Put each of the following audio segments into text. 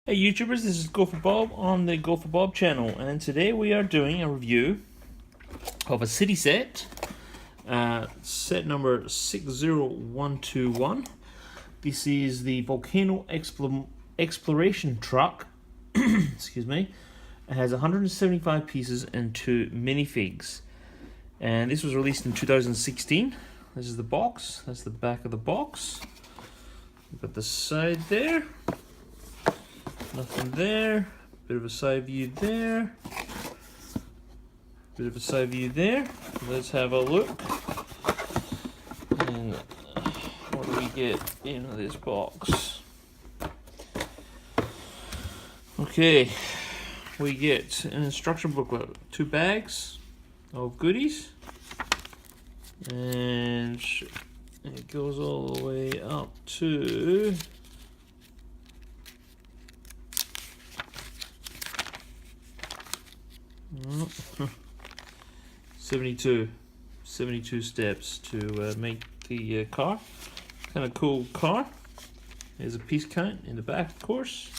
Hey YouTubers, this is Go for Bob on the Go for Bob channel, and today we are doing a review of a city set, set number 60121. This is the Volcano Exploration Truck. Excuse me. It has 175 pieces and 2 minifigs, and this was released in 2016. This is the box. That's the back of the box. We've got the side there. Nothing there. Bit of a side view there. Bit of a side view there. Let's have a look. And what do we get in this box? Okay, we get an instruction booklet, 2 bags of goodies, and it goes all the way up to 72 steps to make the car. Kind of cool car. There's a piece count in the back, of course,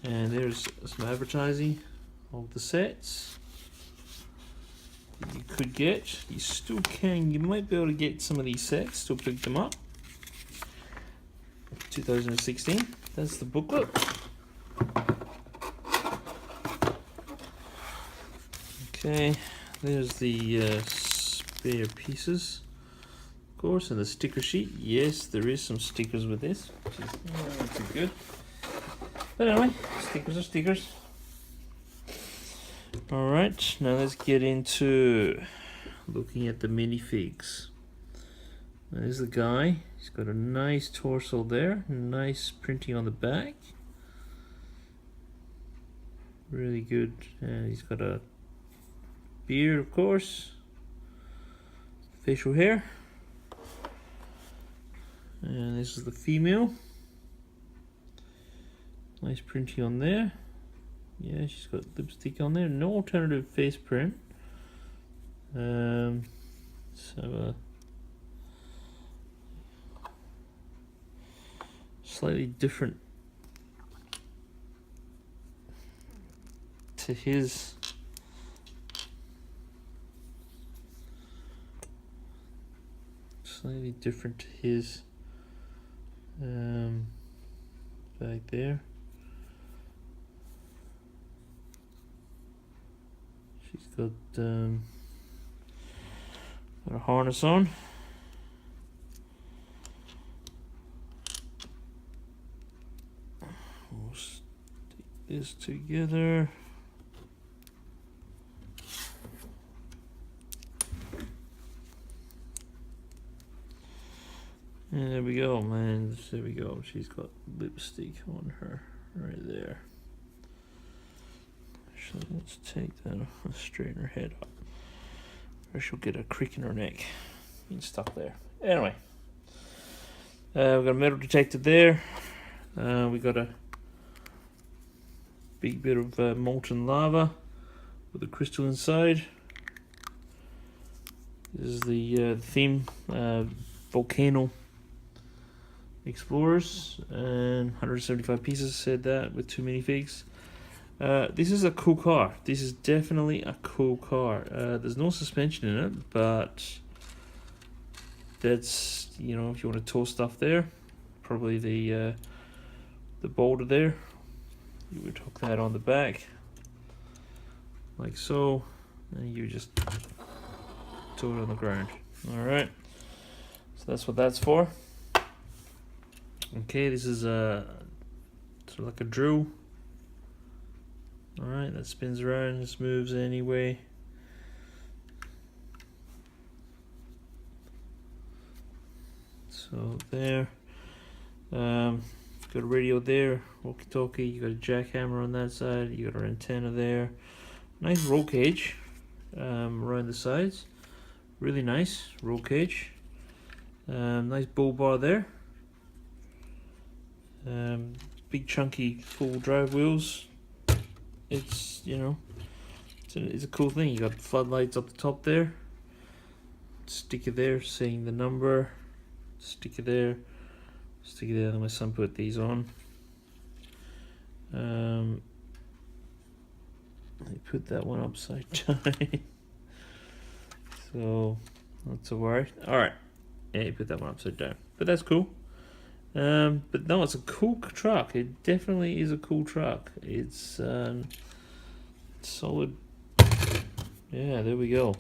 and there's some advertising of the sets that you could get. You still can. You might be able to get some of these sets. Still pick them up. 2016. That's the booklet. Okay, there's the spare pieces, of course, and the sticker sheet. Yes, there is some stickers with this, which is not too good. But anyway, stickers are stickers. Alright, now let's get into looking at the minifigs. There's the guy. He's got a nice torso there, nice printing on the back. Really good. And he's got a beard, of course, facial hair, and this is the female. Nice printing on there. Yeah, she's got lipstick on there. No alternative face print. So slightly different to his. Slightly different to his back there. She's got a harness on. We'll stick this together. And there we go, man. There we go. She's got lipstick on her right there. So let's take that off and straighten her head up, or she'll get a crick in her neck being stuck there. Anyway, we've got a metal detector there. We got a big bit of molten lava with a crystal inside. This is the theme, Volcano Explorers, and 175 pieces, said that, with 2 minifigs. This is a cool car. This is definitely a cool car. There's no suspension in it, but that's, you know, if you want to tow stuff there, probably the boulder there, you would hook that on the back like so, and you just tow it on the ground. Alright, so that's what that's for. Okay, this is sort of like a drill. Alright, that spins around, this moves anyway. So there. Got a radio there, walkie-talkie, you got a jackhammer on that side, you got our antenna there. Nice roll cage around the sides. Really nice roll cage. Nice bull bar there. Big chunky full drive wheels. It's, you know, it's a cool thing. You got floodlights up the top there. Sticker there saying the number. Sticker there. Sticker there. My son put these on. put that one upside down. So not to worry. Alright. Yeah, you put that one upside down. But that's cool. But no, it's a cool truck. It definitely is a cool truck. It's solid. Yeah, there we go.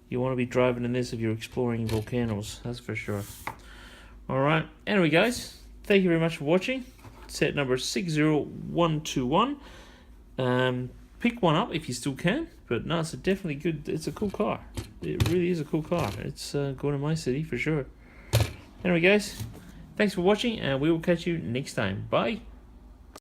You want to be driving in this if you're exploring volcanoes, that's for sure. Alright, anyway guys, thank you very much for watching. Set number 60121. Pick one up if you still can, but no, it's a definitely good, it's a cool car. It really is a cool car. It's going to my city for sure. Anyway guys, thanks for watching, and we will catch you next time. Bye.